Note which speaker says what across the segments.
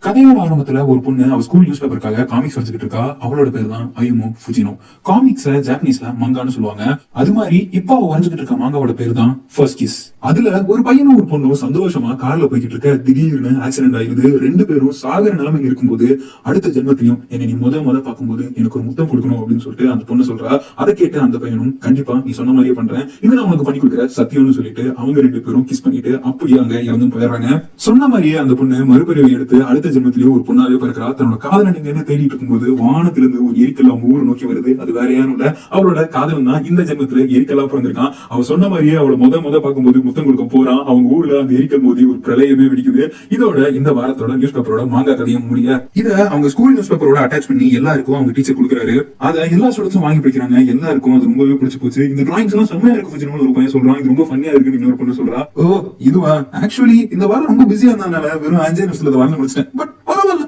Speaker 1: கதையோட ஆரம்பத்துல ஒரு பொண்ணு அவ ஸ்கூல் நியூஸ் பேப்பருக்காக காமிக்ஸ் வரைஞ்சிட்டு இருக்கா. அவளோட பேர் தான் அயுமோ ஃபுஜினோ. காமிக்ஸ ஜாப்பனீஸ்ல மங்கான்னு சொல்லுவாங்க. அது மாதிரி இப்ப அவ வரைஞ்சிட்டு இருக்க மாங்காவோட பேர் தான் ஃபர்ஸ்ட் கிஸ். அதுல ஒரு பையனும் ஒரு பொண்ணும் சந்தோஷமா கார்ல போய்கிட்டு இருக்க திடீர்னு ஆக்சிடென்ட் ஆயிருது. ரெண்டு பேரும் சாகர நிலைமையில் இருக்கும்போது அடுத்த ஜென்மத்திலையும் என்னை நீ முத பார்க்கும்போது எனக்கு ஒரு முத்தம் கொடுக்கணும் அப்படின்னு சொல்லிட்டு அந்த பொண்ணு சொல்றா. அதை கேட்டு அந்த பையனும் கண்டிப்பா நீ சொன்ன மாதிரியே பண்றேன், இதை நான் உனக்கு பண்ணி கொடுக்குற சத்தியம்னு சொல்லிட்டு அவங்க ரெண்டு பேரும் கிஸ் பண்ணிட்டு அப்படியே அங்க இறந்து போயிடுறாங்க. சொன்ன மாதிரியே அந்த பொண்ணு மறுபிறவி எடுத்து அடுத்த ஜென்மத்திலேயே ஒரு பொண்ணாவே பிறக்கிறா. தன்னோட காதலை நீங்க தேடிட்டு இருக்கும்போது வானத்திலிருந்து ஒரு எரிக்கல் அவங்க ஊரை நோக்கி வருது. அது வேற யாரும் இல்ல, அவளோட காதலன் தான் இந்த ஜென்மத்துல எரிக்கலா பிறந்திருக்கான். அவ சொன்ன மாதிரியே அவளை முத பார்க்கும்போது முத்தம் கொடுக்க போறான். அவங்க ஊர்ல அந்த எரிக்கல் மோதி ஒரு பிரளயமே வெடிக்குது. இதோட இந்த வாரத்தோட நியூஸ் பேப்பரோட மாங்கா கதையும் முடிய இத அவங்க ஸ்கூல் நியூஸ் பேப்பரோட அட்டாச் பண்ணி எல்லாருக்கும் அவங்க டீச்சர் கொடுக்குறாரு. அதை எல்லா ஸ்டூடெண்ட்ஸும் வாங்கி படிக்கிறாங்க. எல்லாருக்கும் அது ரொம்பவே பிடிச்சு போச்சு. இந்த டிராயிங்ஸ் எல்லாம் செம்மையா இருக்கு ஒரு பையன் சொல்றான். இது ரொம்ப ஃபன்னியா இருக்குன்னு இன்னொரு பொண்ணு சொல்றா. ஓ இதுவா, ஆக்சுவலி இந்த வாரம் ரொம்ப பிஸியா இருந்ததுனால வெறும் 5 நிமிஷத்துல வாங்க முடிச்சிட்டேன். பட்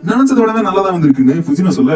Speaker 1: நினைச்சதோட நல்லதான் வந்திருக்குன்னு ஃபுஜினோ சொல்ல,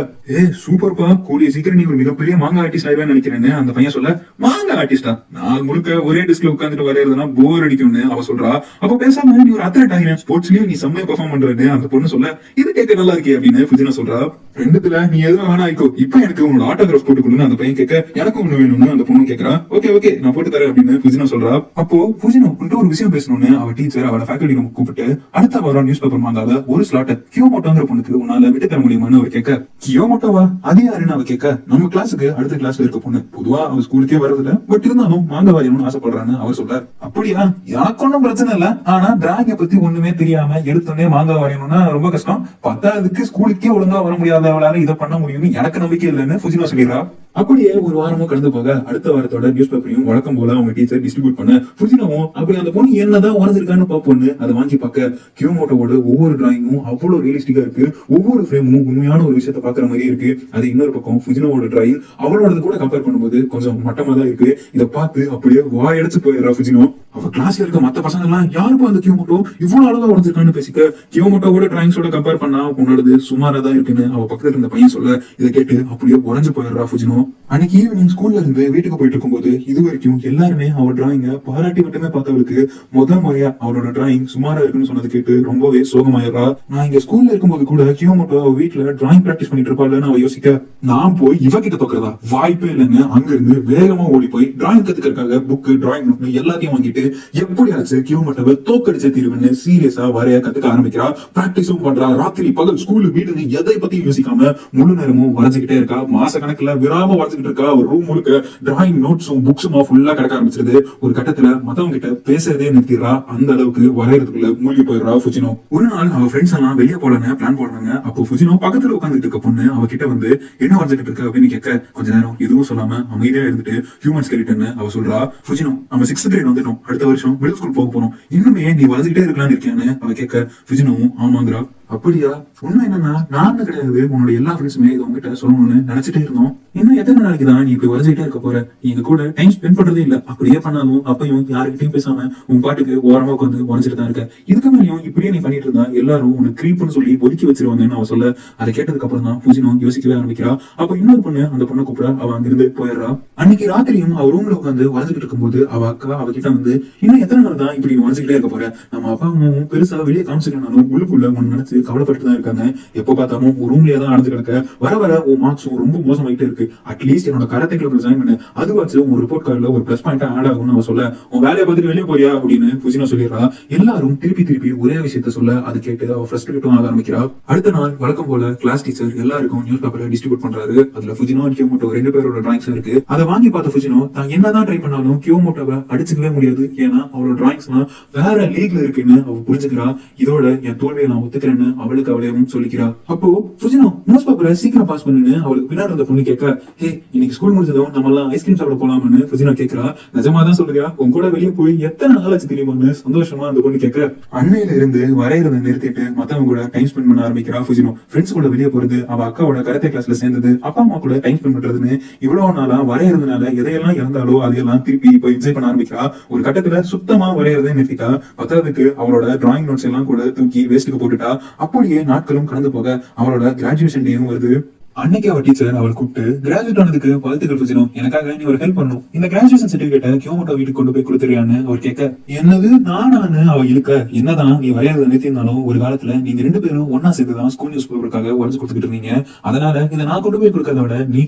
Speaker 1: சூப்பர்ப்பா, கூடிய சீக்கிரம் நீ ஒரு மிகப்பெரிய மாங்கா ஆர்டிஸ்ட் ஆயிடுவேன்னு நினைக்கிறேன்னு அந்த பையன் சொல்ல, மாங்கா ஆர்டிஸ்டா, நாள் முழுக்க ஒரே டிஸ்க்ல உட்காந்துட்டு வரையறதுனா போர் அடிக்கும்னு அவ சொல்றா. அப்ப பேசாம நீ ஒரு அத்லெட் ஆகிறேன், ஸ்போர்ட்ஸ்லயும் நீ செம்மையா பெர்ஃபார்ம் பண்றேன்னு அந்த பொண்ணு சொல்ல, இது கேட்க நல்லா இருக்கே அப்படின்னு ஃபுஜினோ சொல்றா. ரெண்டுத்துல நீ எதுவும் வேணா ஆயிக்கோ, இப்ப எனக்கு உன்னோட ஆட்டோகிராஃப் போட்டு கொடுன்னு அந்த பையன் கேட்க, எனக்கும் ஒண்ணு வேணும்னு அந்த பொண்ணு கேட்கறா. ஓகே நான் போட்டு தரேன் அப்படின்னு ஃபுஜினோ சொல்றா. அப்போ ஃபுஜினோ ஒரு விஷயம் பேசணும்னு அவ டீச்சர் அவளை ஃபேக்கல்டி ரூம் கூப்பிட்டு அடுத்த வாரம் நியூஸ் பேப்பர் மாங்கால ஒரு ஸ்லாட் கியோமோட்டோங்கிற பொண்ணுக்கு உன்னால விட்டு தர முடியுமான்னு அவர் கேட்க, கியோமோட்டோவா அது யாருன்னு அவ கேட்க, நம்ம கிளாஸுக்கு அடுத்த கிளாஸ்ல இருக்க பொண்ணு, பொதுவா அவ ஸ்கூலுக்கே வரதில்ல, பட் இருந்தாலும் மாங்கா வரையணும்னு ஆசைப்படுறான்னு அவர் சொல்றாரு. அப்படியா, எனக்கு ஒன்னும் பிரச்சனை இல்ல, ஆனா டிராயிங்க பத்தி ஒண்ணுமே தெரியாம எடுத்தோடனே மாங்கா வரையணும்னா ரொம்ப கஷ்டம், பத்தாவதுக்கு ஸ்கூலுக்கே ஒழுங்கா வர முடியாதவளால இதை பண்ண முடியும்னு எனக்கு நம்பிக்கை இல்லைன்னு ஃபுஜினோ சொல்லிடுறா. அப்படியே ஒரு வாரமும் கடந்து போக அடுத்த வாரத்தோட நியூஸ் பேப்பரையும் வழக்கம் போல அவங்க டீச்சர் டிஸ்ட்ரிபியூட் பண்ண ஃபுஜினோவும் அப்படி அந்த பொண்ணு என்னதான் வரைஞ்சிருக்கான்னு பாப்போன்னு அதை வாங்கி பார்க்க கியோமோட்டோவோட ஒவ்வொரு டிராயிங்கும் அவ்வளவு ரியலிஸ்டிக்கா இருக்கு. ஒவ்வொரு ஃப்ரேமும் உண்மையான ஒரு விஷயத்த பாக்குற மாதிரி இருக்கு. அது இன்னொரு பக்கம் ஃபுஜினோவோட டிராயிங் அவளோட கூட கம்பேர் பண்ணும்போது கொஞ்சம் மட்டமா தான் இருக்கு. இதை பார்த்து அப்படியே வாயடிச்சு போயிடுறா ஃபுஜினோ. அவ கிளாஸ்ல இருக்க மத்த பசங்க எல்லாம் யாருக்கும் அந்த கியோமோட்டோ இவ்வளவு அழகா வரைஞ்சிருக்கான்னு பேசிக்க, கியோமோட்டோவோட டிராயிங்ஸோட கம்பேர் பண்ணா உன்னோடது சுமாரா தான் இருக்குன்னு அவ பக்கத்துல இருந்த பையன் சொல்ல, இதை கேட்டு அப்படியே உறைஞ்சு போயிடுறா ஃபுஜினோ. அன்னைக்கு ஈவினிங் ஸ்கூல்ல இருந்து வீட்டுக்கு போயிட்டு இருக்கும்போது இது வரைக்கும் எல்லாருமே அவள் டிராயிங்க பாராட்டி மட்டுமே பார்த்தவளுக்கு முதல் முறையா அவளோட டிராயிங் சுமாரா இருக்குன்னு சொன்னது கேட்டு ரொம்பவே சோகமாயிடுறா. நான் இங்க ஸ்கூல்ல இருக்கும்போது கூட கியோமோட்டோ அவ வீட்டுல டிராயிங் பிராக்டிஸ் பண்ணிட்டு இருப்பாள்னு அவ யோசிக்க, நான் போய் இவகிட்ட தோக்குறதா வாய்ப்பே இல்லைன்னு அங்க இருந்து வேகமா ஓடி போய் டிராயிங் கத்துக்கிறதுக்காக புக்கு டிராயிங் நோட் எல்லாத்தையும் வாங்கிட்டு எப்படியாச்சு கியோமோட்டோவை தோக்கடிச்ச தீர்வுன்னு சீரியஸா வரைய கத்துக்க ஆரம்பிக்கிறா. பிராக்டிஸும் பண்றா. ராத்திரி பகல் ஸ்கூல் வீடுன்னு எதை பத்தியும் யோசிக்காம முழு நேரமும் வரைஞ்சுக்கிட்டே இருக்கா. மாச கணக்குல விராம வரைஞ்சுக்கிட்டு இருக்கா. ஒரு ரூம் முழுக்க டிராயிங் நோட்ஸும் புக்ஸுமா ஃபுல்லா கிடக்க ஆரம்பிச்சிருது. ஒரு கட்டத்துல மத்தவங்க கிட்ட பேசுறதே நிறுத்திடுறா. அந்த அளவுக்கு வரையறதுக்குள்ள மூழ்கி போயிடுறா ஃபுஜினோ. ஒரு நாள் அவ ஃப்ரெண்ட்ஸ் எல்லாம் வெளியே போலன்னு பிளான் போடுறாங்க. அப்போ ஃபுஜினோ பக்கத்துல உட்காந்துட்டு இருக்க பொண்ணு அவ கிட்ட வந்து என்ன வரைஞ்சுக்கிட்டு இருக்க அப்படின்னு கேட்க, கொஞ்ச நேரம் எதுவும் சொல்லாம அமைதியா இருந்துட்டு ஹியூமன் ஸ்கெலிட்டன்னு அவ சொல்றா. ஃபுஜினோ, நம்ம 6th grade வந்துட்டோம், அடுத்த வருஷம் மிடில் ஸ்கூல் போக போறோம், இன்னுமே நீ வரைஞ்சுக்கிட்டே இருக்கலாம்னு இருக்கேன்னு அவ கேட்க, ஃபுஜினோவும் ஆமாங்கிறா. அப்படியா, உண்மை என்னன்னா நான் கிடையாது, உன்னோட எல்லா ஃப்ரெண்ட்ஸுமே இதை உங்ககிட்ட சொல்லணும்னு நினைச்சிட்டே இருந்தோம். இன்னும் எத்தனை நாளைக்கு தான் நீ இப்படி வரைஞ்சிட்டே இருக்க போற? நீங்க கூட டைம் ஸ்பெண்ட் பண்றதே இல்ல. அப்படியே பண்ணாலும் அப்பயும் யாருக்கிட்டையும் பேசாம உன் பாட்டுக்கு ஓரமா உட்காந்து வரைஞ்சிட்டு தான் இருக்க. இதுக்கு மேலேயும் இப்படியே நீ பண்ணிட்டு இருந்தா எல்லாரும் உனக்கு கிரீப்னு சொல்லி ஒதுக்கி வச்சிருவாங்கன்னு அவ சொல்ல, அதை கேட்டதுக்கு அப்புறம் தான் ஃபுஜினோ யோசிக்கவே ஆரம்பிக்கிறா. அப்ப இன்னொரு பொண்ணு அந்த பொண்ணை கூப்பிட அவ அங்கிருந்து போயிடுறா. அன்னைக்கு ராத்திரியும் அவ ரூம்ல உட்காந்து வரைஞ்சிட்டு இருக்கும்போது அவ அக்கா அவகிட்ட வந்து, இன்னும் எத்தனை நாள் தான் இப்படி வரைஞ்சிக்கிட்டே இருக்க போற? நம்ம அப்பா அம்மாவும் பெருசா வெளியே காமிச்சிக்கனாலும் உள்ளுக்குள்ள உன் நினைச்சு கவலைப்பட்டு தான் இருக்காங்க. எப்போ பார்த்தாலும் ஒரு ரூம்லயே தான் அடைஞ்சு கிடக்க. வர வர உன் மார்க்ஸும் ரொம்ப மோசமாயிட்டே இருக்கு. அட்லீஸ்ட் என்னோட கராத்தே கிளப்ல ஜாயின் பண்ணு, அதுவாச்சும் ஒரு ரிப்போர்ட் கார்டுல ஒரு பிளஸ் பாயிண்டா ஆட் ஆகும்னு அவ சொல்ல, உன் வேலையை பார்த்துட்டு வெளியே போறியா அப்படின்னு ஃபுஜினோ சொல்லிடுறா. எல்லாரும் திருப்பி ஒரே விஷயத்த சொல்ல, அது கேட்டு அவ ஃப்ரஸ்ட்ரேட்டும் ஆக ஆரம்பிக்கிறா. அடுத்த நாள் வழக்கம் போல கிளாஸ் டீச்சர் எல்லாருக்கும் நியூஸ் பேப்பரை டிஸ்ட்ரிபியூட் பண்றாரு. அதுல ஃபுஜினோ அண்ட் கியோமோட்டோ ரெண்டு பேரோட டிராயிங்ஸ் இருக்கு. அதை வாங்கி பார்த்த ஃபுஜினோ தான் என்னதான் ட்ரை பண்ணாலும் கியோமோட்டோவை அடிச்சுக்கவே முடியாது. ஏன்னா அவளோட டிராயிங்ஸ்லாம் வேற லீக்ல இருக்குன்னு அவ புரிஞ்சுக்கிறா. இதோட என் தோல்வியை நான் ஒத்துக்கிறேன்னு அவளுக்கு அவளையும் சொல்லிக்கிறா. அப்போ ஃபுஜினோ நியூஸ் பேப்பரை சீக்கிரம் பாஸ் பண்ணுன்னு அவளுக்கு பின்னாடி இருந்த பொண்ணு கேட்க, ஹே இன்னைக்கு ஸ்கூல் முடிஞ்சதும் நம்ம எல்லாம் ஐஸ்கிரீம் சாப்பிட போலாம்னு ஃபுஜினோ கேட்கிறா. நிஜமாதான் சொல்றியா? உன் கூட வெளியே போய் எத்தனை நாள் ஆச்சு தெரியுமான்னு சந்தோஷமா அந்த பொண்ணு கேட்க, அன்னையில இருந்து வரையறதை நிறுத்திட்டு மத்தவங்க கூட டைம் ஸ்பெண்ட் பண்ண ஆரம்பிக்கிறா ஃபுஜினோ. ஃப்ரெண்ட்ஸ் கூட வெளியே போறது, அவ அக்காவோட கராத்தே கிளாஸ்ல சேர்ந்தது, அப்பா அம்மா கூட டைம் ஸ்பெண்ட் பண்றதுன்னு இவ்வளவு நாளா வரையறதுனால எதையெல்லாம் இறந்தாலோ அதையெல்லாம் திருப்பி இப்ப என்ஜாய் பண்ண ஆரம்பிக்கிறா. ஒரு கட்டத்துல சுத்தமா வரையறதே நிறுத்திட்டா. பத்தாவதுக்கு அவளோட டிராயிங் நோட்ஸ் எல்லாம் கூட தூக்கி வேஸ்ட்டுக்கு போட்டுட்டா. அப்படியே நாட்களும் கடந்து போக அவளோட கிராஜுவேஷன் டேயும் வருது. அன்னைக்கு அவ டீச்சர் அவள் கூப்பிட்டு கிராஜுவேட் ஆனதுக்கு வாழ்த்துக்கள் ஃபுஜினோ, எனக்காக நீ ஒரு ஹெல்ப் பண்ணணும், இந்த கிராஜுவேஷன் சர்டிபிகேட்டை கியோமோட்டோ வீட்டுக்கு கொண்டு போய் கொடுத்துறியான்னு அவர் கேட்க, என்னது நானானு அவ இழுக்க, என்னதான் நீ வரையாத நிறுத்திருந்தாலும் ஒரு காலத்துல நீங்க ரெண்டு பேரும் ஒன்னா சேர்ந்துதான் ஸ்கூல் நியூஸ் பேப்பருக்காக உடச்சு கொடுத்துட்டு இருந்தீங்க, அதனால இதை நான் கொண்டு போய் கொடுக்கறத விட நீ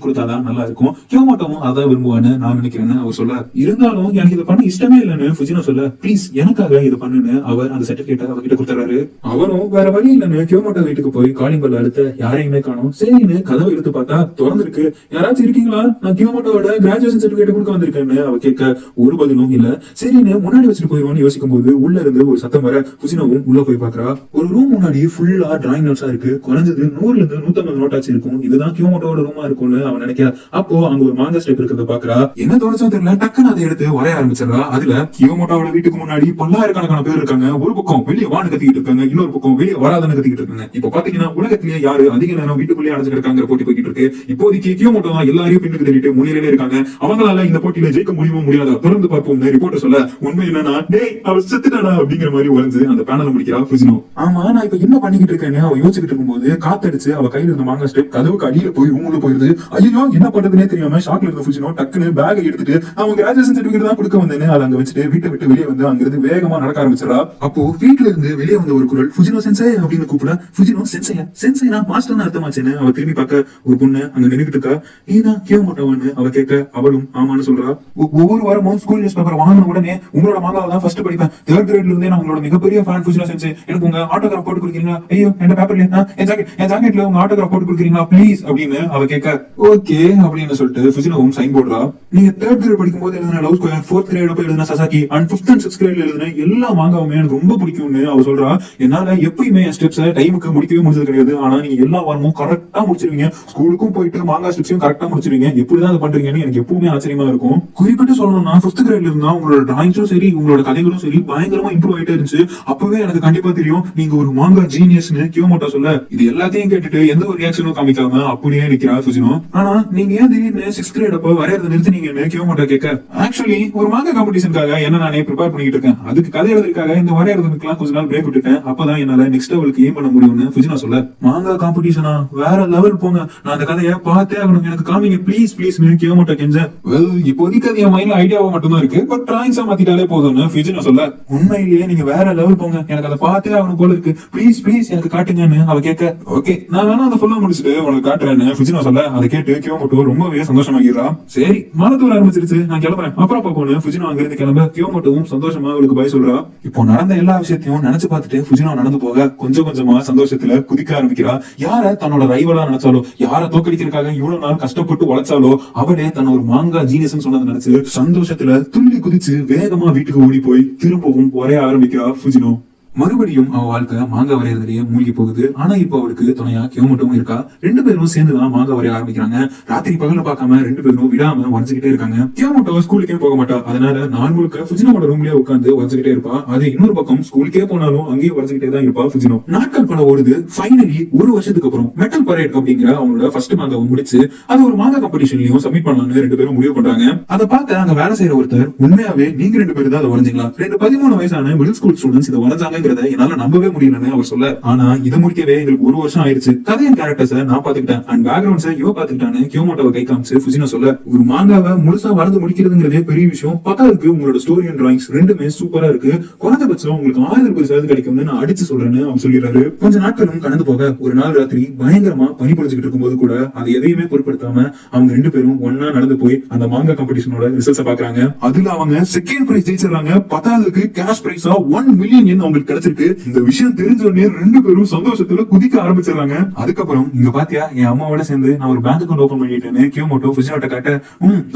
Speaker 1: கொடுத்தாதான் நல்லா இருக்கும், கியோமோட்டோவும் அதான் விரும்புவான்னு நான் நினைக்கிறேன்னு அவர் சொல்ல, இருந்தாலும் எனக்கு இதை பண்ண இஷ்டமே இல்லைன்னு ஃபுஜினோ சொல்ல, ப்ளீஸ் எனக்காக இதை பண்ணுன்னு அவர் அந்த சர்டிபிகேட்டை அவகிட்ட கொடுத்துறாரு. அவரும் வேற வழி இல்லைன்னு கியோமோட்டோ வீட்டுக்கு போய் காலிங் பெல் அழுத்த யாரையுமே காணும். சரின்னு கதவை இழுத்து பார்த்தா திறந்திருக்கு. யாராச்சும் இருக்கீங்களா, நான் கியோமோட்டோட கிராஜுவேஷன் சர்டிபிகேட் கொடுக்க வந்திருக்கேன்னு அவ கேட்க ஒரு பதிலும் இல்ல. சரின்னு முன்னாடி வச்சுட்டு போயிருவான்னு யோசிக்கும் போது உள்ள இருந்து ஒரு சத்தம் வர ஃபுஜினோவும் உள்ள போய் பாக்குறா. ஒரு ரூம் முன்னாடி ஃபுல்லா டிராயிங் நோட்ஸா இருக்கு. குறைஞ்சது 100 இருந்து 150 நோட் ஆச்சு இருக்கும். இதுதான் கியோமோட்டோட ரூமா இருக்கும்னு அவன் நினைக்கிறா. அப்போ அங்க ஒரு மாங்கா ஸ்டெப் இருக்கிறத பாக்குறா. என்ன தோணுச்சோ தெரியல, டக்குன்னு அதை எடுத்து வரைய ஆரம்பிச்சிடறா. அதுல கியோமோட்டோட வீட்டுக்கு முன்னாடி பல்லாயிரக்கணக்கான பேர் இருக்காங்க. ஒரு பக்கம் வெளியே வான்னு கத்திக்கிட்டு இருக்காங்க, இன்னொரு பக்கம் வெளியே வராதன்னு கத்திக்கிட்டு இருக்காங்க. இப்ப பாத்தீங்கன்னா உலகத்திலேயே யாரு அதிக நேரம் வீட்டுக்குள்ளேயே அடைஞ்சு கிடக்காங்க போட்டி போய்கிட்டு இருக்கு. இப்போதைக்கு கியோமோட்டோ தான் எல்லாரையும் பின்னுக்கு தள்ளிட்டு முன்னிலையிலே இருக்காங்க. அவங்களால இந்த போட்டியில ஜெயிக்க முடியுமோ முடியாதா தொடர்ந்து பார்ப்போம்னு ரிப்போர்ட்டர் சொல்ல, உண்மை என்னன்னா டேய் அவ செத்துட்டாடா அப்படிங்கிற மாதிரி உழைஞ்சு அந்த பேனல முடிக்கிறா ஃபுஜினோ. ஆமா நான் இப்ப என்ன பண்ணிக்கிட்டு இருக்கேன்னு அவ யோசிச்சுட்டு இருக்கும்போது காத்தடிச்சு அவ கையில இருந்த மாங்கா ஸ்டெப் கதவுக்கு அடியில போய் ரூம்ல போயிருது. ஐயோ என்ன பண்றதுன்னே தெரியாம ஷாக்ல இருந்த ஃபுஜினோ டக்குன்னு பேக் எடுத்துட்டு அவங்க கிராஜுவேஷன் சர்டிபிகேட் தான் கொடுக்க வந்தேன்னு அதை அங்க வச்சுட்டு வீட்டை விட்டு வெளியே வந்து அங்கிருந்து வேகமா நடக்க ஆரம்பிச்சிடறா. அப்போ வீட்டுல இருந்து வெளியே வந்த ஒரு குரல் ஃபுஜினோ சென்சே அப்படின்னு கூப்பிட, ஃபுஜினோ சென்சையா, சென்சைனா மாஸ்டர்னு அர்த்தமாச்சுன்னு அவ திரும்பி பார்க்க ஒரு பொண்ணு அங்க நின்னுகிட்டு இருக்கா. நீதான் கியோமோட்டோன்னு அவ கேட்க அவளும் ஆமான்னு சொல்றா. ஒவ்வொரு வாரமும் ஸ்கூல் நியூஸ் பேப்பர் வாங்கின உடனே உங்களோட மாங்காவை தான் ஃபர்ஸ்ட் படிப்பேன். 3rd கிரேட்ல இருந்தே நான் உங்களோட மிகப்பெரிய ஃபேன் ஃபுஜினோ சென்சே. எனக்கு உங்க ஆட்டோகிராஃப் போட்டு கொடுக்குறீங்களா? ஐயோ என் பேப்பர்ல என் ஜாக்கெட்ல உங்க ஆட்டோகிராஃப் போட்டு கொடுக்குறீங்களா ப்ளீஸ் அப்படின்னு அவ கேட்க, ஓகே அப்படின்னு சொல்லிட்டு ஃபுஜினோவும் சைன் போடுறா. நீங்க 3rd கிரேட் படிக்கும் போது எழுதின லவ் ஸ்கொயர், 4th கிரேட் போய் எழுதின Sasaki and 5th and 6th கிரேட்ல எழுதின எல்லா மாங்காவுமே எனக்கு ரொம்ப பிடிக்கும்னு அவ சொல்றா. என்னால எப்பயுமே என் ஸ்டெப்ஸை டைமுக்கு முடிக்கவே முடிஞ்சது கிடையாது. ஆனா நீங்க எல்லா வாரமும் கரெக்டா முடிச்சிருவீங்க. ஸ்கூலுக்கும் போயிட்டு மாங்கா ஸ்டெப்ஸையும் கரெக்டா முடிச்சிருவீங்க. எப்படிதான் அதை பண்றீங்கன்னு எனக்கு எப்பவுமே ஆச்சரியமா இருக்கும். குறிப்பிட்டு சொல்லணும்னா 5th கிரேட்ல இருந்தா உங்களோட டிராயிங்ஸும் சரி உங்களோட கதைகளும் சரி பயங்கரமா இம்ப்ரூவ் ஆயிட்டே இருந்துச்சு. அப்பவே எனக்கு கண்டிப்பா தெரியும் நீங்க ஒரு மாங்கா ஜீனியஸ்னு கியோமோட்டோ சொல்ல, இது எல்லாத்தையும் கேட்டுட்டு எந்த ஒரு ரியாக்ஷனும் காமிக்காம அப்படியே நிக்கிறா ஃபுஜினோ. ஆனா நீங்க ஏன் திடீர்னு 6th கிரேட் அப்ப வரையறத நிறுத்தினீங்கன்னு கியோமோட்டோ கேட்க, ஆக்சுவலி ஒரு மாங்கா காம்படிஷனுக்காக என்ன நானே ப்ரிப்பேர் பண்ணிட்டு இருக்கேன். அதுக்கு கதை எழுதுறதுக்காக இந்த வரையறதுக்கெல்லாம் கொஞ்ச நாள் பிரேக் விட்டுட்டேன். அப்பதான் என்னால நெக்ஸ்ட் லெவலுக்கு ஏம் பண்ண முடியும்னு ஃபுஜினோ சொல்ல, மாங்கா காம்படிஷனா வேற லெவல் போங்க, நான் அந்த கதையை பார்த்தே ஆகணும், எனக்கு காமிங்க ப்ளீஸ் ப்ளீஸ்னு கியோமோட்டோ கெஞ்ச. வெல் இப்போதைக்கு அது என் மைண்ட்ல ஐடியாவா மட்டும்தான் இருக்கு, பட் டிராயிங்ஸா மாத்திட்டாலே போதும்னு ஃபுஜினோ சொல்ல, உண்மையிலேயே நீங்க வேற லெவல் போங்க, எனக்கு அதை பார்த்தே ஆகணும் போல இருக்கு, ப்ளீஸ் ப்ளீஸ் எனக்கு காட்டுங்கன்னு அவ கேட்க, ஓகே நான் வேணா அதை ஃபுல்லா முடிச்சுட்டு உனக்கு காட்டுறேன்னு ஃபுஜினோ சொல்ல, அதை கேட்டு கியோமோட்டோ ரொம்பவே சந்தோஷமாகிறா. சரி மழை தூர ஆரம்பிச்சிருச்சு, நான் கிளம்புறேன் அப்புறம் பாப்போம்னு ஃபுஜினோ அங்கிருந்து கிளம்ப கியோமோட்டோவும் சந்தோஷமா அவளுக்கு பை சொல்றா. இப்போ நடந்த எல்லா விஷயத்தையும் நினைச்சு பார்த்துட்டு ஃபுஜினோ நடந்து போக கொஞ்சம் கொஞ்சமா சந்தோஷத்துல குதிக்க ஆரம்பிக்கிறா. யார தன்னோட ரைவலா நினைச்சாலோ, யார தோக்கடிக்கிறதுக்காக இவ்வளவு நாள் கஷ்டப்பட்டு உழைச்சாலோ அவளே தன் ஒரு மாங்கா ஜீனியஸ் சொன்னதை நினைச்சு சந்தோஷத்துல துள்ளி குதிச்சு வேகமா வீட்டுக்கு ஓடி போய் திரும்பவும் வரைய ஆரம்பிக்கிறா ஃபுஜினோ. மறுபடியும் அவ வாழ்க்கை மாங்கா வரையறதுலயே மூழ்கி போகுது. ஆனா இப்போ அவளுக்கு துணையா கியோமோட்டோவும் இருக்கா. ரெண்டு பேரும் சேர்ந்துதான் மாங்கா வரைய ஆரம்பிக்கிறாங்க. ராத்திரி பகல பார்க்காம ரெண்டு பேரும் விடாம வரைஞ்சுக்கிட்டே இருக்காங்க. கியோமோட்டோ ஸ்கூலுக்கே போக மாட்டா. அதனால நாள் முழுக்க ஃபுஜினோட ரூம்லயே உட்காந்து வரைஞ்சுக்கிட்டே இருப்பா. அது இன்னொரு பக்கம் ஸ்கூலுக்கே போனாலும் அங்கேயே வரைஞ்சுக்கிட்டே தான் இருப்பா ஃபுஜினோ. நாட்கள் பல ஓடுது. ஃபைனலி ஒரு வருஷத்துக்கு அப்புறம் மெட்டல் பரேட் அப்படிங்கிற அவங்களோட ஃபர்ஸ்ட் மாங்காவை முடிச்சு அது ஒரு மாங்கா காம்படிஷன்லயும் சப்மிட் பண்ணலாம்னு ரெண்டு பேரும் முடிவு பண்றாங்க. அதை பார்த்து அங்க வேலை செய்யற ஒருத்தர், உண்மையாவே நீங்க ரெண்டு பேரும் தான் அதை வரைஞ்சீங்களா? 13 வயசான மிடில் ஸ்கூல் ஸ்டூடெண்ட்ஸ் இதை வரைஞ்சாங்க என்னால நம்பவே முடியலன்னு அவர் சொல்ல, ஆனா இதை முடிக்கவே எங்களுக்கு 1 வருஷம் ஆயிடுச்சு. கதையின் கேரக்டர்ஸை நான் பாத்துக்கிட்டேன் அண்ட் பேக்ரவுண்ட்ஸை இவ பாத்துக்கிட்டான்னு கியோமோட்டோவை கை காமிச்சு ஃபுஜினோ சொல்ல, ஒரு மாங்காவை முழுசா வரைந்து முடிக்கிறதுங்கிறதே பெரிய விஷயம். பத்தாவதுக்கு உங்களோட ஸ்டோரி அண்ட் டிராயிங்ஸ் ரெண்டுமே சூப்பரா இருக்கு. குறைந்தபட்சம் உங்களுக்கு 1000% கிடைக்கும்னு நான் அடிச்சு சொல்றேன்னு அவர் சொல்லிடுறாரு. கொஞ்ச நாட்களும் கடந்து போக ஒரு நாள் ராத்திரி பயங்கரமா பனி பொழிச்சுக்கிட்டு இருக்கும்போது கூட அதை எதையுமே பொருட்படுத்தாம அவங்க ரெண்டு பேரும் ஒன்னா நடந்து போய் அந்த மாங்கா காம்படிஷனோட ரிசல்ட்ஸ் பாக்குறாங்க. அதுல அவங்க செகண்ட் பிரைஸ் ஜெயிச்சிடறாங்க. பத்தாவதுக்கு கேஷ் பிரைஸா 1 மில்லியன் yen அவங்களுக்கு கிடைச்சிருக்கு. இந்த விஷயம் தெரிஞ்ச உடனே ரெண்டு பேரும் சந்தோஷத்துல குதிக்க ஆரம்பிச்சிடறாங்க. அதுக்கப்புறம் இங்க பாத்தியா என் அம்மாவோட சேர்ந்து நான் ஒரு பேங்க் அக்கௌண்ட் ஓபன் பண்ணிட்டேன்னு கியோமோட்டோ ஃபுஜினோட்ட காட்ட,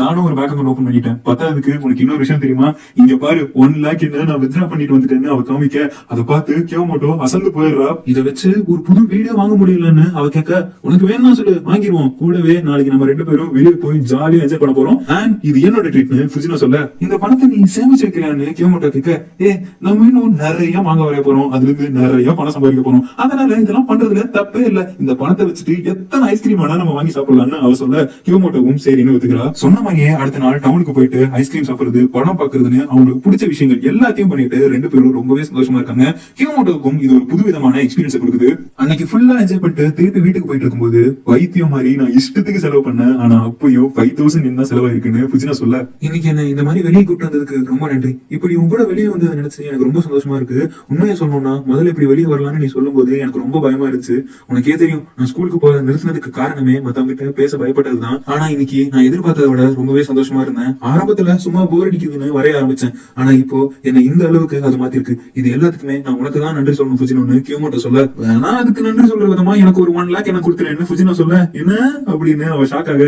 Speaker 1: நானும் ஒரு பேங்க் அக்கௌண்ட் ஓபன் பண்ணிட்டேன். பத்தாவதுக்கு உனக்கு இன்னொரு விஷயம் தெரியுமா, இங்க பாரு 1 lakh என்ன நான் வித்ரா பண்ணிட்டு வந்துட்டேன்னு அவ காமிக்க, அதை பார்த்து கியோமோட்டோ அசந்து போயிடுறா. இதை வச்சு ஒரு புது வீடியோ வாங்க முடியலன்னு அவ கேட்க, உனக்கு வேணும்னா சொல்லு வாங்கிடுவோம், கூடவே நாளைக்கு நம்ம ரெண்டு பேரும் வெளியே போய் ஜாலியா என்ஜாய் பண்ண போறோம் அண்ட் இது என்னோட ட்ரீட்னு ஃபுஜினோ சொல்ல, இந்த பணத்தை நீ சேமிச்சு வைக்கலான்னு கியோமோட்டோ கேட்க, நம்ம இன்னும் நிறைய மாங்க வரைய போறோம், அதுல இருந்து நிறைய பணம் சம்பாதிக்க போறோம், அதனால இதெல்லாம் பண்றதுல தப்பே இல்ல, இந்த பணத்தை வச்சுட்டு எத்தனை ஐஸ்கிரீம் வேணா நம்ம வாங்கி சாப்பிடலாம்னு அவ சொல்ல கியோமோட்டோவும் சரின்னு ஒத்துக்கிறா. சொன்ன மாதிரியே அடுத்த நாள் டவுனுக்கு போயிட்டு ஐஸ்கிரீம் சாப்பிடுறது, படம் பாக்குறதுன்னு அவங்களுக்கு பிடிச்ச விஷயங்கள் எல்லாத்தையும் பண்ணிட்டு ரெண்டு பேரும் ரொம்பவே சந்தோஷமா இருக்காங்க. கியோமோட்டோவுக்கும் இது ஒரு புதுவிதமான எக்ஸ்பீரியன்ஸ் கொடுக்குது. அன்னைக்கு ஃபுல்லா என்ஜாய் பண்ணிட்டு திருப்பி வீட்டுக்கு போயிட்டு இருக்கும்போது வைத்தியம் மாதிரி நான் இஷ்டத்துக்கு செலவு பண்ணேன், ஆனா அப்பயும் 5000 என்ன செலவாயிருக்குன்னு புஜினா சொல்ல, இன்னைக்கு என்ன இந்த மாதிரி வெளியே கூப்பிட்டு வந்ததுக்கு ரொம்ப நன்றி. இப்படி உங்க கூட வெளியே வந்து நினைச்சு எனக்கு ரொம்ப சந்தோஷமா இருக்கு. உண்மையா சொல்லணும்னா முதல்ல இப்படி வெளியே வரலாம்னு நீ சொல்லும் போது எனக்கு ரொம்ப பயமா இருந்துச்சு. உனக்கே தெரியும், நான் ஸ்கூலுக்கு போக நிறுத்தினதுக்கு காரணமே மத்தவங்க கிட்ட பேச பயப்பட்டதுதான். ஆனா இன்னைக்கு நான் எதிர்பார்த்ததை விட ரொம்பவே சந்தோஷமா இருந்தேன். ஆரம்பத்துல சும்மா போர் அடிக்குதுன்னு வரைய ஆரம்பிச்சேன், ஆனா இப்போ என்ன இந்த அளவுக்கு அது மாத்திருக்கு. இது எல்லாத்துக்குமே நான் உனக்கு தான் நன்றி சொல்லணும் புஜினோன்னு கியோமோட்டோ சொல்ல, வேணா அதுக்கு நன்றி சொல்ற விதமா எனக்கு ஒரு 1 lakh என்ன கொடுத்துறேன்னு புஜினோ சொல்ல, என்ன அப்படின்னு அவ ஷாக்காக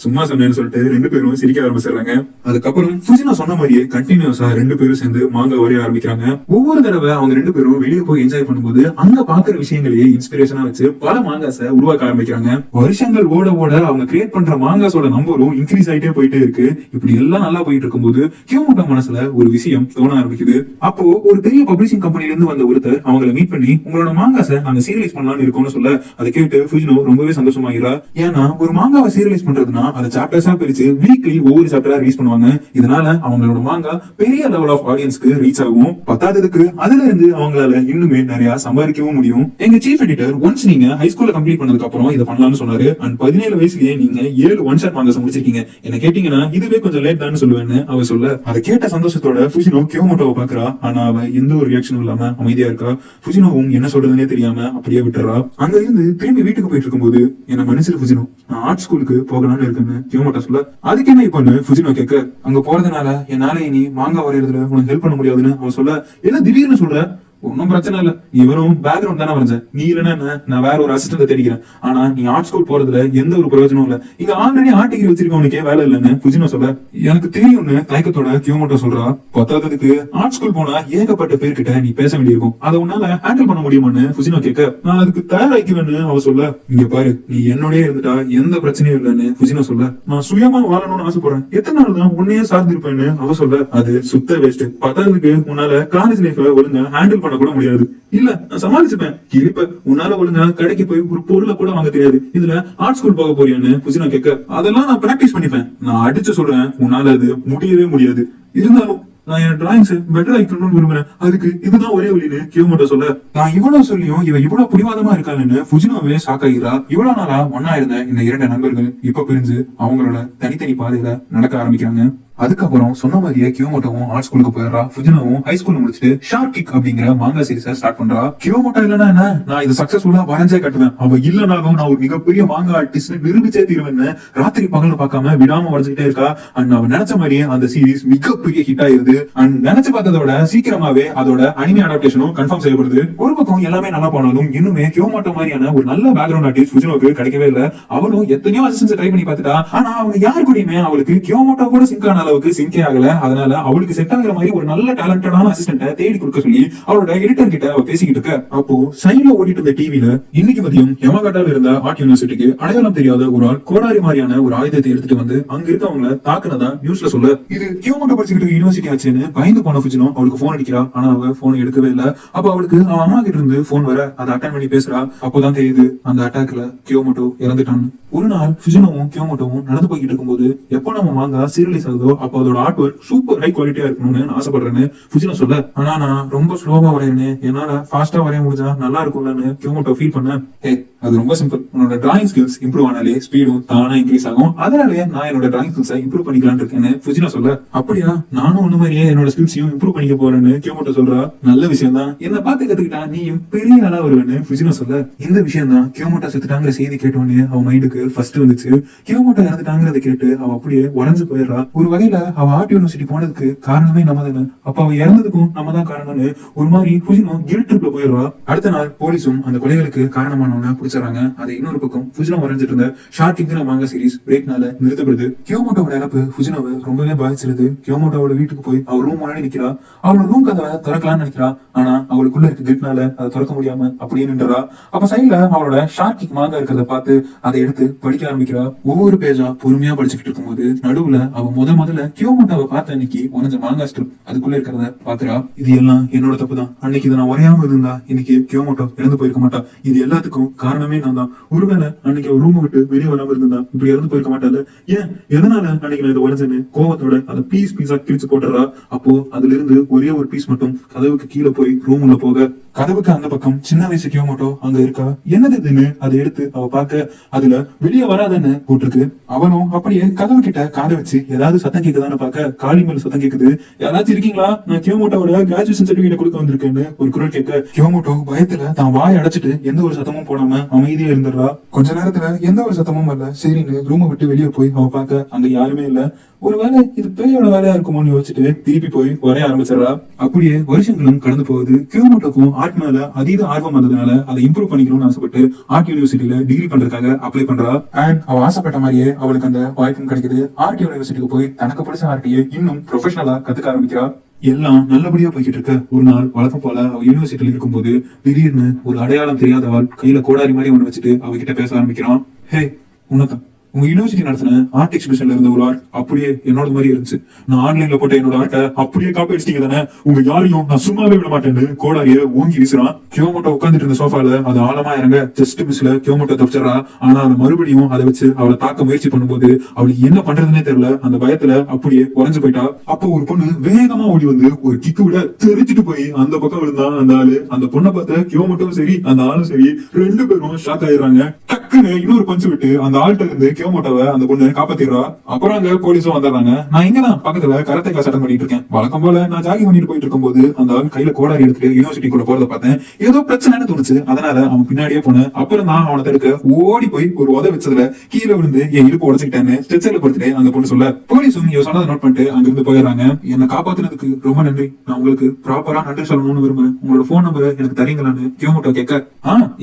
Speaker 1: சும்மா சொன்னேன்னு சொல்லிட்டு ரெண்டு பேரும் சிரிக்க ஆரம்பிச்சிடுறாங்க. அதுக்கப்புறம் புஜினோ சொன்ன மாதிரியே கண்டினியூஸா ரெண்டு பேரும் சேர்ந்து மாங்கா வரைய ஆரம்பிக்கிறாங்க. ஒவ்வொரு தடவை அவங்க ரெண்டு பேரும் வெளியே போய் என்ஜாய் பண்ணும்போது அங்க பாக்குற விஷயங்களையே இன்ஸ்பிரேஷனா வச்சு பல மாங்காஸை உருவாக்க ஆரம்பிக்கிறாங்க. வருஷங்கள் ஓட ஓட அவங்க கிரியேட் பண்ற மாங்காஸோட நம்பரும் இன்க்ரீஸ் ஆயிட்டே போயிட்டே இருக்கு. இப்படி எல்லாம் நல்லா போயிட்டு இருக்கும்போது கியோமோட்டோ மனசுல ஒரு விஷயம் தோண ஆரம்பிக்குது. அப்போ ஒரு பெரிய பப்ளிஷிங் கம்பெனில இருந்து வந்த ஒருத்தர் அவங்களை மீட் பண்ணி உங்களோட மாங்காஸை நாங்க சீரியலைஸ் பண்ணலாம்னு இருக்கோம்னு சொல்ல, அதை கேட்டு புஜினோ ரொம்பவே சந்தோஷமாகிறா. ஏன்னா ஒரு மாங்காவை சீரியலைஸ் பண்றதுன்னா அதை சாப்டர்ஸா பிரிச்சு வீக்லி ஒவ்வொரு சாப்டரா ரிலீஸ் பண்ணுவாங்க. இதனால அவங்களோட மாங்கா பெரிய லெவல் ஆஃப் ஆடியன்ஸ்க்கு ரீச் ஆகும். பத்தாததுக்கு அதுல இருந்து அவங்களால இன்னுமே நிறைய சம்பாதிக்கவும் முடியும். எங்க சீஃப் எடிட்டர் ஒன்ஸ் நீங்க ஹைஸ்கூல்ல கம்ப்ளீட் பண்ணதுக்கு அப்புறம் இதை பண்ணலாம்னு சொன்னாரு. அண்ட் 17 வயசுலயே நீங்க 7 ஒன் ஷாட் மாங்காஸ் முடிச்சிருக்கீங்க. என்ன கேட்டீங்கன்னா இதுவே கொஞ்சம் லேட் தான் சொல்லுவேன்னு அவ சொல்ல, அதை கேட்ட சந்தோஷத்தோட புஜினோ கியோமோட்டோவை பாக்குறா. ஆனா அவ எந்த ஒரு ரியாக்ஷனும் இல்லாம அமைதியா இருக்கா. புஜினோவும் என்ன சொல்றதுன்னே தெரியாம அப்படியே விட்டுறா. அங்க இருந்து திரும்பி வீட்டுக்கு போயிட்டு இருக்கும்போது, என்ன மனுஷன் புஜினோ, நான் ஆர்ட் ஸ்கூலுக்கு போகலாம்னு இருக்கேன்னு கியோமோட்டோ சொல்ல, அதுக்கு என்ன இப்பன்னு புஜினோ கேட்க, அங்க போறதுனால என்னால இனி மாங்கா வரையறதுல உனக்கு ஹெல்ப் பண்ண முடியாதுன்னு அவ சொல்ல, என்ன திடீர்னு சொல்ற, ஒன்னும் பிரச்சனை இல்ல, நீ வெறும் பேக்ரவுண்ட் தானே வரைஞ்ச, நீ இல்லன்னா என்ன, நான் வேற ஒரு அசிஸ்டன்ட் தேடிக்கிறேன். ஆனா நீ ஆர்ட் ஸ்கூல் போறதுல எந்த ஒரு பிரயோஜனம் இல்ல, இங்க ஆல்ரெடி ஆர்ட் டிகிரி வச்சிருக்கவனுக்கே வேலை இல்லன்னு புஜினோ சொல்ல, எனக்கு தெரியும்னு தயக்கத்தோட கியோமோட்டோ சொல்றா. பத்தாததுக்கு ஆர்ட் ஸ்கூல் போனா ஏகப்பட்ட பேர்கிட்ட நீ பேச வேண்டியிருக்கும், அதை உன்னால ஹேண்டில் பண்ண முடியுமான்னு புஜினோ கேட்க, நான் அதுக்கு தயாராக்குவேன்னு அவ சொல்ல, இங்க பாரு நீ என்னோடய இருந்துட்டா எந்த பிரச்சனையும் இல்லன்னு புஜினோ சொல்ல, நான் சுயமா வாழணும்னு ஆசைப்படுறேன், எத்தனை நாள் தான் உன்னையே சார்ந்திருப்பேன்னு அவ சொல்ல, அது சுத்த வேஸ்ட். பத்தாததுக்கு உன்னால காலேஜ் லைஃப் ஒழுங்கா ஹேண்டில் கூட முடியாது, இல்ல நான் சமாளிச்சுப்பேன், இப்ப உன்னால ஒழுங்கா கடைக்கு போய் ஒரு பொருளை கூட வாங்க தெரியாது, இதுல ஆர்ட் ஸ்கூல் போக போறியான்னு புஜினோ கேட்க, அதெல்லாம் நான் பிராக்டிஸ் பண்ணிப்பேன், நான் அடிச்சு சொல்றேன் உன்னால அது முடியவே முடியாது, இருந்தாலும் நான் என் டிராயிங்ஸ் பெட்டர் ஆயிக்கணும்னு விரும்புறேன், அதுக்கு இதுதான் ஒரே வழின்னு கியோமோட்டோ சொல்ல, நான் இவ்வளவு சொல்லியும் இவ இவ்வளவு பிடிவாதமா இருக்கான்னு புஜினோவே ஷாக் ஆகிறா. இவ்வளவு நாளா ஒன்னா இருந்த இந்த 2 நண்பர்கள் இப்ப பிரிஞ்சு அவங்களோட தனித்தனி பாதையில நடக்க ஆரம்பிக்கிறாங்க. அதுக்கப்புறம் சொன்ன மாதிரியே கியோமோட்டோவும் ஆர்ட் ஸ்கூலுக்கு போயிடுறா. புஜினோவும் ஹை ஸ்கூல் முடிச்சுட்டு ஷார்ட் கிக் அப்படிங்கிற மாங்கா சீரிஸை ஸ்டார்ட் பண்றா. கியோமோட்டோ இல்லன்னா என்ன, நான் இது சக்சஸ்ஃபுல்லா வரைஞ்சே கட்டுவேன், அவ இல்லனாலும் நான் ஒரு மிகப்பெரிய மாங்கா ஆர்டிஸ்ட் நிரூபிச்சே தீருவேன்னு ராத்திரி பகல் பார்க்காம விடாம வரைஞ்சுக்கிட்டே இருக்கா. அண்ட் அவ நினைச்ச மாதிரியே அந்த சீரிஸ் மிகப்பெரிய ஹிட் ஆயிருது. அண்ட் நினைச்சு பார்த்ததோட சீக்கிரமாவே அதோட அனிமே அடாப்டேஷனும் கன்ஃபார்ம் செய்யப்படுது. ஒரு பக்கம் எல்லாமே நல்லா போனாலும் இன்னுமே கியோமோட்டோ மாதிரியான ஒரு நல்ல பேக்ரவுண்ட் ஆர்டிஸ்ட் புஜினோக்கு கிடைக்கவே இல்ல. அவளும் எத்தனையோ அசிஸ்டன்ஸ் ட்ரை பண்ணி பார்த்துட்டா, ஆனா அவங்க யாரு கூடயுமே அவளுக்கு கியோமோட்டோ கூட சிங்க் ஆன அளவுக்கு சிங்கே ஆகல. அதனால அவளுக்கு செட் ஆகிற மாதிரி ஒரு நல்ல டேலண்டடான அசிஸ்டன்ட தேடி கொடுக்க சொல்லி அவளோட எடிட்டர் கிட்ட அவ பேசிக்கிட்டு இருக்க. அப்போ சைடுல ஓடிட்டு இருந்த டிவில இன்னைக்கு மதியம் யமகாட்டால இருந்த ஆர்ட் யூனிவர்சிட்டிக்கு அடையாளம் தெரியாத ஒரு ஆள் கோடாரி மாதிரியான ஒரு ஆயுதத்தை எடுத்துட்டு வந்து அங்க இருக்கவங்களை தாக்குனதா நியூஸ்ல சொல்ல, இது கியோமோட்டோ படிச்சுக்கிட்டு யூனிவர்சிட்டி ஆச்சுன்னு பயந்து போன புஜினோ அவளுக்கு போன் அடிக்கிறா. ஆனா அவ போன் எடுக்கவே இல்ல. அப்ப அவளுக்கு அவன் அம்மா கிட்ட இருந்து போன் வர அதை அட்டன் பண்ணி பேசுறா. அப்போதான் தெரியுது அந்த அட்டாக்ல கியோமோட்டோ இறந்துட்டான்னு. ஒரு நாள் புஜினோவும் கியோமோட்டோவும் நடந்து போய்கிட்டு இருக்கும்போது, எப்போ நம்ம மாங்கா சீரியலைஸ் ஆகுதோ அப்போ அதோட ஆர்ட் ஒர்க் சூப்பர் ஹை குவாலிட்டியா இருக்கணும்னு ஆசைப்படுறேன்னு புஜினோ சொல்ல, ஆனா நான் ரொம்ப ஸ்லோவா வரையறேன், என்னால ஃபாஸ்டா வரைய முடிஞ்சா நல்லா இருக்கும்லன்னு கியோமோட்டோ ஃபீல் பண்ண, அது ரொம்ப சிம்பிள், உன்னோட டிராயிங் ஸ்கில்ஸ் இம்ப்ரூவ் ஆனாலே ஸ்பீடும் தானா இன்க்ரீஸ் ஆகும், அதனாலே நான் என்னோட டிராயிங் ஸ்கில்ஸை இம்ப்ரூவ் பண்ணிக்கலாம்னு இருக்கேன்னு புஜினோ சொல்ல, அப்படியா நானும் ஒண்ணு மாதிரியே என்னோட ஸ்கில்ஸையும் இம்ப்ரூவ் பண்ணிக்க போறேன்னு கியோமோட்டோ சொல்றா. நல்ல விஷயம் தான், என்ன பார்த்து கத்துக்கிட்டா நீயும் பெரிய ஆளா வருவேன்னு புஜினோ சொல்ல, இந்த விஷயம் தான் கியோமோட்டோ செத்துட்டாங்கிற செய்தி கேட்டோன்னே அவன் மைண்டுக்கு ஃபர்ஸ்ட் வந்துச்சு. கியோமோட்டோ இறந்துட்டாங்கிறத கேட்டு அவ அப்படியே உடஞ்சு போயிடுறா. ஒரு வகையில அவ ஆர்ட் யூனிவர்சிட்டி போனதுக்கு காரணமே நம்ம தானே, அப்ப அவ இறந்ததுக்கும் நம்ம தான் காரணம்னு ஒரு மாதிரி புஜினோ கில்ட் ட்ரிப்ல போயிடுறா. அடுத்த நாள் போலீஸும் அந்த கொலைகளுக்கு காரணமானவன ஆரம்பிச்சாங்க. அதை இன்னொரு பக்கம் ஃபுஜினோ வரைஞ்சிட்டு இருந்த ஷார்க்கிங்கிற மாங்கா சீரிஸ் பிரேக்னால நிறுத்தப்படுது. கியோமோட்டோட இழப்பு ஃபுஜினோவை ரொம்பவே பாதிச்சிருது. கியோமோட்டோட வீட்டுக்கு போய் அவள் ரூம் முன்னாடி நிக்கிறா. அவளோட ரூம் கதவை திறக்கலாம்னு நினைக்கிறா. ஆனா அவளுக்குள்ள இருக்க கிட்னால அதை திறக்க முடியாம அப்படியே நின்றா. அப்ப சைட்ல அவளோட ஷார்க்கிக் மாங்கா இருக்கிறத பார்த்து அதை எடுத்து படிக்க ஆரம்பிக்கிறா. ஒவ்வொரு பேஜா பொறுமையா படிச்சுக்கிட்டு இருக்கும்போது நடுவுல அவ முதல்ல கியோமோட்டோவை பார்த்த அன்னைக்கு உனஞ்ச மாங்கா ஸ்ட்ரிப் அதுக்குள்ள இருக்கிறத பாக்குறா. இது எல்லாம் என்னோட தப்பு தான். அன்னைக்கு இதை நான் உரையாம இருந்தா இன்னைக்கு கியோமோட்டோ இறந்து போயிருக்க மாட்டா. இது எல்லாத்துக்கும் காரணமே நான் தான். ஒருவேளை அன்னைக்கு அவ ரூமை விட்டு வெளியே வராம இருந்தா இப்படி இறந்து போயிருக்க மாட்டாங்க. ஏன் எதனால அன்னைக்கு நான் இதை உரைஞ்சேன்னு கோவத்தோட அதை பீஸா கிழிச்சு போட்டுறா. அப்போ அதுல இருந்து ஒரே ஒரு பீஸ் மட்டும் கதவுக்கு கீழே போய் ரூம் உள்ள போக கதவுக்கு அந்த பக்கம் சின்ன வயசு கியோமோட்டோ அங்க இருக்கா. என்னது இதுன்னு அதை எடுத்து அவ பார்க்க அதுல வெளியே வராதன்னு போட்டிருக்கு. அவனும் அப்படியே கதவு கிட்ட காதை வச்சு ஏதாவது சத்தம் கேக்குதான்னு பார்க்க காலி மேல சத்தம் கேக்குது. யாராச்சும் இருக்கீங்களா? நான் கியோமோட்டோட கிராஜுவேஷன் சர்டிபிகேட் கொடுக்க வந்திருக்கேன்னு ஒரு குரல் கேட்க கியோமோட்டோ பயத்துல தான் வாயை அடைச்சிட்டு எந்த ஒரு சத்தமும் போடாம அமைதியா இருந்துடுறா. கொஞ்ச நேரத்துல எந்த ஒரு சத்தமும் வரல. சரின்னு ரூமை விட்டு வெளியே போய் அவ பார்க்க அங்க யாருமே இல்ல. ஒருவேளை இது பேயோட வேலையா இருக்குமோன்னு யோசிச்சுட்டு திருப்பி போய் வரைய ஆரம்பிச்சிடறா. அப்படியே வருஷங்களும் கடந்து போகுது. கியோமோட்டோக்கும் ஆர்ட் மேல அதீத ஆர்வம் வந்ததுனால அதை இம்ப்ரூவ் பண்ணிக்கணும்னு ஆசைப்பட்டு ஆர்ட் யூனிவர்சிட்டியில டிகிரி பண்றதுக்காக அப்ளை பண்றா. அண்ட் அவ ஆசைப்பட்ட மாதிரியே அவளுக்கு அந்த வாய்ப்பும் கிடைக்குது. ஆர்ட் யூனிவர்சிட்டிக்கு போய் தனக்கு பிடிச்ச ஆர்ட்டையே இன்னும் ப்ரொஃபஷனலா கத்துக்க ஆரம்பிக்கிறா. எல்லாம் நல்லபடியா போய்கிட்டு இருக்க ஒரு நாள் வழக்கம் போல அவ யூனிவர்சிட்டியில இருக்கும்போது திடீர்னு ஒரு அடையாளம் தெரியாதவாள் கையில கோடாரி மாதிரி ஒண்ணு வச்சுட்டு அவகிட்ட பேச ஆரம்பிக்கிறான். ஹே, உனதான் உங்க யூனிவர்சிட்டி நடத்தின ஆர்ட் எக்ஸிபிஷன்ல இருந்த ஒரு ஆர்ட் அப்படியே என்னோட மாதிரி இருந்துச்சு. நான் ஆன்லைன்ல போட்ட என்னோட ஆர்ட்டை அப்படியே காப்பி அடிச்சிட்டீங்க தானே. உங்க யாரையும் நான் சும்மாவே விட மாட்டேன்னு கோடாரிய ஓங்கி வீசுறான். கியோமோட்டோ உட்காந்துட்டு இருந்த சோஃபால அது ஆழமா இறங்க ஜஸ்ட் மிஸ்ல கியோமோட்டோ தப்பிச்சிடறா. ஆனா அவன் மறுபடியும் அதை வச்சு அவளை தாக்க முயற்சி பண்ணும்போது அவளுக்கு என்ன பண்றதுன்னே தெரியல. அந்த பயத்துல அப்படியே உறைஞ்சு போயிட்டா. அப்போ ஒரு பொண்ணு வேகமா ஓடி வந்து ஒரு கிக்கு விட தெரிச்சிட்டு போய் அந்த பக்கம் விழுந்தான் அந்த ஆளு. அந்த பொண்ணை பார்த்த கியோமோட்டோவும் சரி அந்த ஆளும் சரி ரெண்டு பேரும் ஷாக் ஆயிடுறாங்க. டக்குன்னு இன்னொரு பஞ்சு விட்டு அந்த ஆள்கிட்ட இருந்து கியோமோட்டோவை அந்த பொண்ணு காப்பாத்திடுறா. அப்புறம் அங்க போலீஸும் வந்துடுறாங்க. நான் இங்கதான் பக்கத்துல கராத்தே கிளாஸ் அட்டன் பண்ணிட்டு இருக்கேன். வழக்கம் போல நான் ஜாகிங் பண்ணிட்டு போயிட்டு இருக்கும்போது அந்த ஆள் கையில கோடாரி எடுத்துட்டு யூனிவர்சிட்டிக்குள்ள போறத பார்த்தேன். ஏதோ பிரச்சனைன்னு தோணுச்சு. அதனால அவன் பின்னாடியே போனேன். அப்புறம் தான் அவனை தடுக்க ஓடி போய் ஒரு உத வச்சதுல கீழே விழுந்து என் இடுப்பு உடச்சுக்கிட்டேன்னு ஸ்ட்ரெச்சர்ல படுத்துட்டு அந்த பொண்ணு சொல்ல போலீஸும் இவ சொன்னதை நோட் பண்ணிட்டு அங்க இருந்து போயிடுறாங்க. என்னை காப்பாத்துனதுக்கு ரொம்ப நன்றி. நான் உங்களுக்கு ப்ராப்பரா நன்றி சொல்லணும்னு விரும்புறேன். உங்களோட போன் நம்பரை எனக்கு தரீங்களான்னு கியோமோட்டோ கேட்க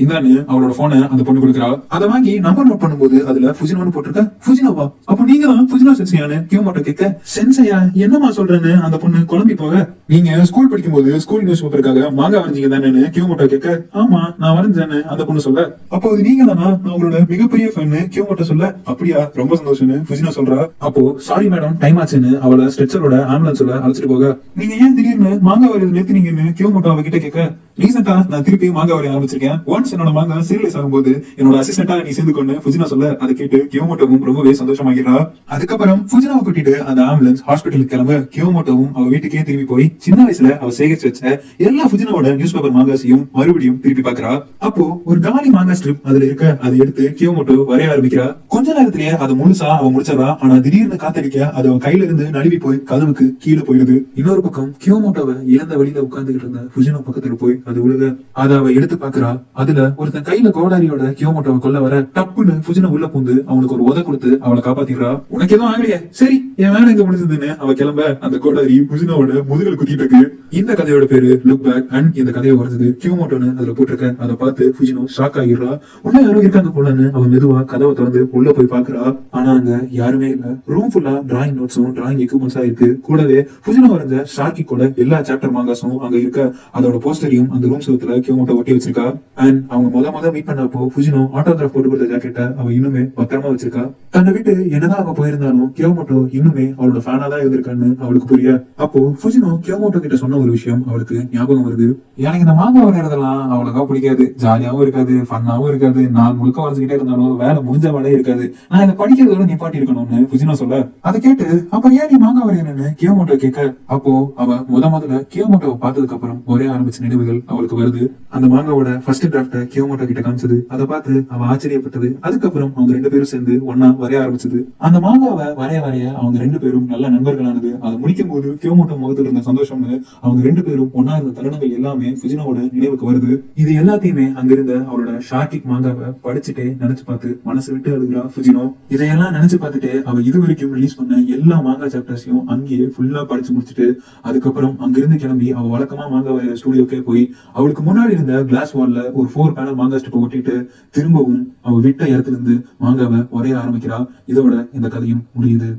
Speaker 1: இந்தான்னு அவளோட போனை அந்த பொண்ணு கொடுக்குறா. அதை வாங்கி நம்பர் நோட் பண்ணும்போது அதுல ஃபுஜினோன்னு போட்டிருக்க. ஃபுஜினோவா? அப்போ நீங்க தான் ஃபுஜினோ சென்சையான்னு கியோமோட்டோ கேட்க சென்சையா என்னமா சொல்றேன்னு அந்த பொண்ணு குழம்பி போக நீங்க ஸ்கூல் படிக்கும்போது ஸ்கூல் நியூஸ் பேப்பருக்காக மாங்கா வரைஞ்சீங்க தானேன்னு கியோமோட்டோ கேட்க ஆமா நான் வரைஞ்சேன்னு அந்த பொண்ணு சொல்ல அப்போ அது நீங்க தானா? நான் உங்களோட மிகப்பெரிய ஃபேன்னு கியோமோட்டோ சொல்ல அப்படியா ரொம்ப சந்தோஷம்னு ஃபுஜினோ சொல்றா. அப்போ சாரி மேடம் டைம் ஆச்சுன்னு அவளை ஸ்ட்ரெச்சரோட ஆம்புலன்ஸ்ல அழைச்சிட்டு போக நீங்க ஏன் திடீர்னு மாங்கா வரையது நிறுத்தினீங்கன்னு கியோமோட்டோ அவகிட்ட கேட்க ரீசெண்டா நான் திருப்பி மாங்கா வரைய ஆரம்பிச்சிருக்கேன். ஒன்ஸ் என்னோட மாங்கா சீரியஸ் ஆகும்போது என்னோட அசிஸ்டண்டா நீ சேர்ந்து கொண்டு ஃபுஜினோ சொல்ல அதை கேட்டு கியோமோட்டோவும் ரொம்பவே சந்தோஷமாகிறா. அதுக்கப்புறம் ஃபுஜினோவை கூட்டிட்டு அந்த ஆம்புலன்ஸ் ஹாஸ்பிட்டலுக்கு கிளம்ப கியோமோட்டோவும் அவ வீட்டுக்கே திரும்பி போய் சின்ன வயசுல அவ சேகரிச்சு வச்ச எல்லா ஃபுஜினோட நியூஸ் பேப்பர் மாங்காஸையும் மறுபடியும் திருப்பி பாக்குறா. அப்போ ஒரு காலி மாங்கா ஸ்ட்ரிப் அதுல இருக்க அதை எடுத்து கியோமோட்டோ வரைய ஆரம்பிக்கிறா. கொஞ்ச நேரத்திலேயே அதை முழுசா அவ முடிச்சிடறா. ஆனா திடீர்னு காத்தடிக்க அது அவன் கையில இருந்து நழுவி போய் கதவுக்கு கீழே போயிடுது. இன்னொரு பக்கம் கியோமோட்டோவை இழந்த வழியில உட்கார்ந்துகிட்டு இருந்த ஃபுஜினோ பக்கத்துல போய் அது விழுக அதை அவ எடுத்து பாக்குறா. அதுல ஒருத்தன் கையில கோடாரியோட கியோமோட்டோவை கொல்ல வர டப்புன்னு ஃபுஜினோ உள்ள பூந்து அவனுக்கு ஒரு உத கொடுத்து அவளை காப்பாத்திடுறா. உனக்கு எதுவும் ஆகலையே, சரி என் வேலை எங்க முடிஞ்சதுன்னு அவ கிளம்ப அந்த கோடாரி ஃபுஜினோவோட முதுகுல குத்திட்டு இருக்கு. இந்த கதையோட பேரு லுக் பேக் அண்ட் இந்த கதையை வரைஞ்சது கியோமோட்டோன்னு அதுல போட்டிருக்க. அதை பார்த்து ஃபுஜினோ ஷாக் ஆகிடுறா. உன்ன யாரும் இருக்காங்க போலன்னு அவன் மெதுவா கதவை திறந்து உள்ள போய் பாக்குறா. ஆனா அங்க யாருமே இல்ல. ரூம் ஃபுல்லா டிராயிங் நோட்ஸும் டிராயிங் எக்யூப்மெண்ட்ஸா இருக்கு. கூடவே ஃபுஜினோ வரைஞ்ச ஷார்க்கிக்கோட எல்லா சாப்டர் மாங்காஸும் அங்க இருக்க. அதோட போஸ்டரையும் அந்த ரூம் சுவத்துல கியோமோட்டோ ஒட்டி வச்சிருக்கா. அண்ட் அவங்க முத மீட் பண்ணப்போ ஃபுஜினோ ஆட்டோகிராஃப் போட்டு கொடுத்த ஜாக்கெட்டை அவ இன்னுமே பத்திரமா வச்சிருக்கா. தன்னை விட்டு என்னதான் அவ போயிருந்தாலும் கியோமோட்டோ இன்னுமே அவளோட ஃபேனா தான் இருந்திருக்கான்னு அவளுக்கு புரிய. அப்போ ஃபுஜினோ கியோமோட்டோ கிட்ட சொன்ன ஒரு விஷயம் அவளுக்கு ஞாபகம் வருது. எனக்கு இந்த மாங்கா வரையறதெல்லாம் அவ்வளவுக்கா பிடிக்காது. ஜாலியாவும் இருக்காது, ஃபன்னாவும் இருக்காது. நாள் முழுக்க வரைஞ்சுக்கிட்டே இருந்தாலும் வேலை முடிஞ்ச வேலையே இருக்காது. நான் இதை படிக்கிறதோட நிப்பாட்டி இருக்கணும்னு ஃபுஜினோ சொல்ல அதை கேட்டு அப்ப ஏன் நீ மாங்கா வரையணும்னு கியோமோட்டோ கேட்க அப்போ அவ முதல்ல கியோமோட்டோவை பார்த்ததுக்கு அப்புறம் ஒரே ஆரம்பிச்ச நினைவுகள் அவளுக்கு வருது. அந்த மாங்காவோட ஃபர்ஸ்ட் டிராஃப்ட கியோமோட்டோ கிட்ட காமிச்சது. அதை பார்த்து அவ ஆச்சரியப்பட்டது. அதுக்கப்புறம் அவங்க ரெண்டு பேரும் சேர்ந்து சேர்ந்து ஒன்னா வரைய ஆரம்பிச்சது. அந்த மாங்காவை வரைய வரைய அவங்க 2 பேரும் நல்ல நண்பர்களானது. அதை முடிக்கும் போது கியோமோட்டோ முகத்துல இருந்த சந்தோஷம்னு அவங்க 2 பேரும் ஒன்னா இருந்த தருணங்கள் எல்லாமே ஃபுஜினோட நினைவுக்கு வருது. இது எல்லாத்தையுமே அங்கிருந்த அவரோட ஷார்டிக் மாங்காவை படிச்சுட்டே நினைச்சு பார்த்து மனசு விட்டு அழுகுறா ஃபுஜினோ. இதையெல்லாம் நினைச்சு பார்த்துட்டு அவ இது வரைக்கும் ரிலீஸ் பண்ண எல்லா மாங்கா சாப்டர்ஸையும் அங்கேயே ஃபுல்லா படிச்சு முடிச்சுட்டு அதுக்கப்புறம் அங்கிருந்து கிளம்பி அவ வழக்கமா மாங்கா வரைய ஸ்டுடியோக்கே போய் அவளுக்கு முன்னாடி இருந்த கிளாஸ் வால்ல ஒரு 4 பேனல் மாங்கா ஸ்டிப்பை ஒட்டிட்டு திரும்பவும் அவ விட்ட இடத்துல இருந்து மாங்காவை வரைய ஆரம்பிக்கிறா. இதோட இந்த கதையும் முடியுது.